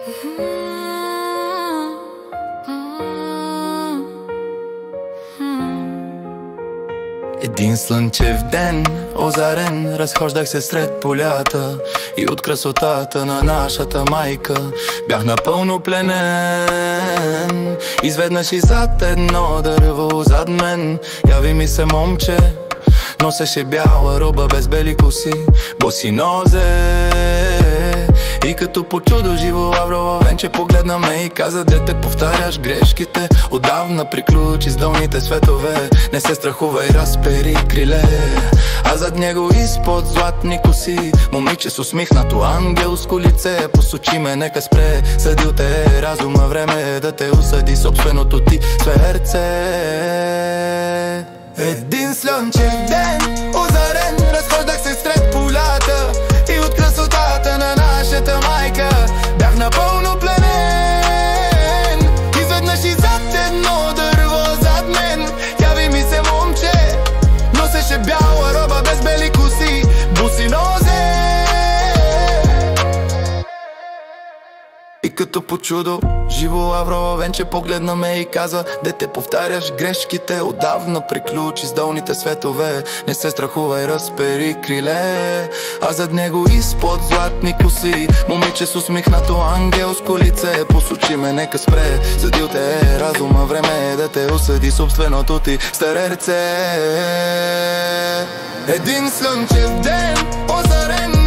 Един слънчев ден, озарен, разхождах се сред полята и от красотата на нашата майка бях напълно пленен. Изведнъж и зад едно дърво зад мен яви ми се момче. Носеше бяла роба без бели коси, боси нозе. И като по чудо живо лаврово венче погледна ме и каза: дете, повтаряш грешките, отдавна приключи с долните светове. Не се страхувай, разпери криле. А зад него изпод златни коси момиче с усмихнато ангелско лице. Посочи ме, нека спре, съдил те е разума, време е да те осъди собственото ти сърце. Един слънчев ден, озарен, разхождах се сред полята и от красотата на нашата майка бях напълно пленен. Изведнъж и зад едно дърво зад мен яви ми се момче. Носеше бяла роба без бели коси, боси нозе. И като по чудо живо лаврово венче погледна ме и каза: дете, повтаряш грешките, отдавна приключи с долните светове. Не се страхувай, разпери криле. А зад него изпод златни коси момиче с усмихнато ангелско лице. Посочи ме, нека спре, съдил те е разума, време е да те осъди собственото ти сърце. Един слънчев ден, озарен,